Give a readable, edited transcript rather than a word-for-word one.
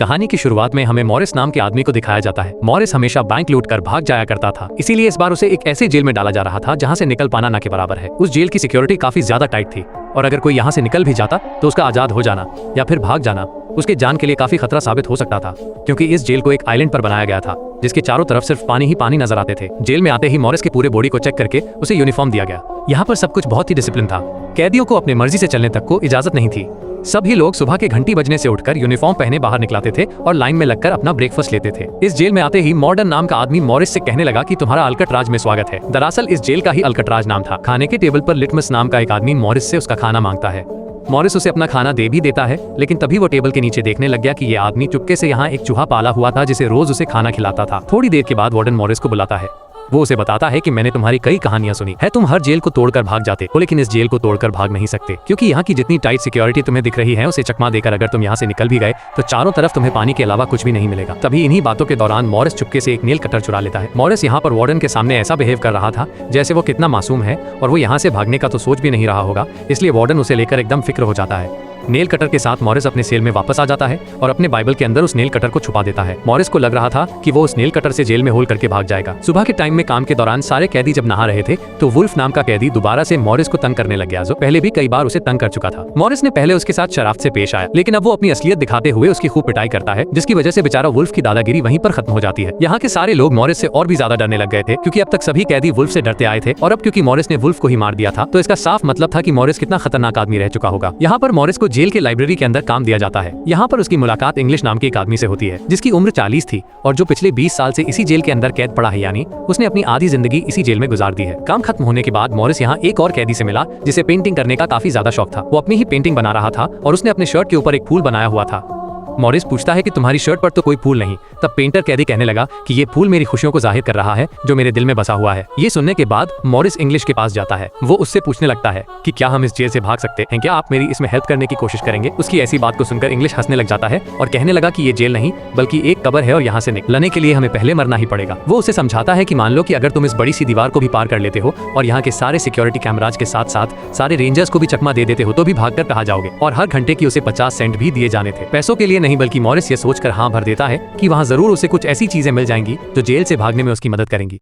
कहानी की शुरुआत में हमें मॉरिस नाम के आदमी को दिखाया जाता है। मॉरिस हमेशा बैंक लूटकर भाग जाया करता था, इसीलिए इस बार उसे एक ऐसे जेल में डाला जा रहा था जहां से निकल पाना ना के बराबर है। उस जेल की सिक्योरिटी काफी ज्यादा टाइट थी और अगर कोई यहाँ से निकल भी जाता तो उसका आजाद हो जाना या फिर भाग जाना उसके जान के लिए काफी खतरा साबित हो सकता था, क्योंकि इस जेल को एक आइलैंड पर बनाया गया था जिसके चारों तरफ सिर्फ पानी ही पानी नजर आते थे। जेल में आते ही मॉरिस के पूरे बॉडी को चेक करके उसे यूनिफॉर्म दिया गया। यहाँ पर सब कुछ बहुत ही डिसिप्लिन था। कैदियों को अपने मर्जी से चलने तक को इजाजत नहीं थी। सभी लोग सुबह के घंटी बजने से उठकर यूनिफॉर्म पहने बाहर निकलाते थे और लाइन में लगकर अपना ब्रेकफास्ट लेते थे। इस जेल में आते ही मॉर्डन नाम का आदमी मॉरिस से कहने लगा कि तुम्हारा अल्कट्राज में स्वागत है। दरअसल इस जेल का ही अल्कट्राज नाम था। खाने के टेबल पर लिटमस नाम का एक आदमी मॉरिस से उसका खाना मांगता है। मॉरिस उसे अपना खाना दे भी देता है, लेकिन तभी वो टेबल के नीचे देखने लग गया कि ये आदमी चुपके से यहाँ एक चूहा पाला हुआ था जिसे रोज उसे खाना खिलाता था। थोड़ी देर के बाद वार्डन मॉरिस को बुलाता है। वो उसे बताता है कि मैंने तुम्हारी कई कहानियां सुनी है, तुम हर जेल को तोड़कर भाग जाते हो, लेकिन इस जेल को तोड़कर भाग नहीं सकते, क्योंकि यहाँ की जितनी टाइट सिक्योरिटी तुम्हें दिख रही है उसे चकमा देकर अगर तुम यहाँ से निकल भी गए तो चारों तरफ तुम्हें पानी के अलावा कुछ भी नहीं मिलेगा। तभी इन्हीं बातों के दौरान मॉरिस चुपके से एक नेल कटर चुरा लेता है। मॉरिस यहाँ पर वार्डन के सामने ऐसा बिहेव कर रहा था जैसे वो कितना मासूम है और वो यहाँ से भागने का तो सोच भी नहीं रहा होगा, इसलिए वार्डन उसे लेकर एकदम फिक्र हो जाता है। नेल कटर के साथ मॉरिस अपने सेल में वापस आ जाता है और अपने बाइबल के अंदर उस नेल कटर को छुपा देता है। मॉरिस को लग रहा था कि वो उस नेल कटर से जेल में होल करके भाग जाएगा। सुबह के टाइम में काम के दौरान सारे कैदी जब नहा रहे थे तो वुल्फ नाम का कैदी दोबारा से मॉरिस को तंग करने लग गया, जो पहले भी कई बार उसे तंग कर चुका था। मॉरिस ने पहले उसके साथ शराफत से पेश आया, लेकिन अब वो अपनी असलियत दिखाते हुए उसकी खूब पिटाई करता है, जिसकी वजह से बेचारा वुल्फ की दादागिरी वहीं पर खत्म हो जाती है। यहाँ के सारे लोग मॉरिस से और भी ज्यादा डरने लग गए थे, क्योंकि अब तक सभी कैदी वुल्फ से डरते आए थे और अब क्योंकि मॉरिस ने वुल्फ को ही मार दिया था तो इसका साफ मतलब था कि मॉरिस कितना खतरनाक आदमी रह चुका होगा। यहाँ पर मॉरिस को जेल के लाइब्रेरी के अंदर काम दिया जाता है। यहाँ पर उसकी मुलाकात इंग्लिश नाम के एक आदमी से होती है जिसकी उम्र 40 थी और जो पिछले 20 साल से इसी जेल के अंदर कैद पड़ा है, यानी उसने अपनी आधी जिंदगी इसी जेल में गुजार दी है। काम खत्म होने के बाद मॉरिस यहाँ एक और कैदी से मिला जिसे पेंटिंग करने का काफी ज्यादा शौक था। वो अपनी ही पेंटिंग बना रहा था और उसने अपने शर्ट के ऊपर एक फूल बनाया हुआ था। मॉरिस पूछता है कि तुम्हारी शर्ट पर तो कोई फूल नहीं। तब पेंटर कैदी कहने लगा कि ये फूल मेरी खुशियों को जाहिर कर रहा है जो मेरे दिल में बसा हुआ है। ये सुनने के बाद मॉरिस इंग्लिश के पास जाता है। वो उससे पूछने लगता है कि क्या हम इस जेल से भाग सकते हैं, क्या आप मेरी इसमें हेल्प करने की कोशिश करेंगे। उसकी ऐसी बात को सुनकर इंग्लिश हंसने लग जाता है और कहने लगा कि ये जेल नहीं बल्कि एक कब्र है और यहाँ से निकलने के लिए हमें पहले मरना ही पड़ेगा। वो उसे समझाता है कि मान लो कि अगर तुम इस बड़ी सी दीवार को भी पार कर लेते हो और यहाँ के सारे सिक्योरिटी कैमराज के साथ साथ सारे रेंजर्स को भी चकमा दे देते हो तो भी भागकर कहाँ जाओगे। और हर घंटे की उसे 50 सेंट भी दिए जाने थे, पैसों के लिए नहीं बल्कि मॉरिस ये सोचकर हाँ भर देता है कि वहाँ जरूर उसे कुछ ऐसी चीजें मिल जाएंगी जो जेल से भागने में उसकी मदद करेंगी।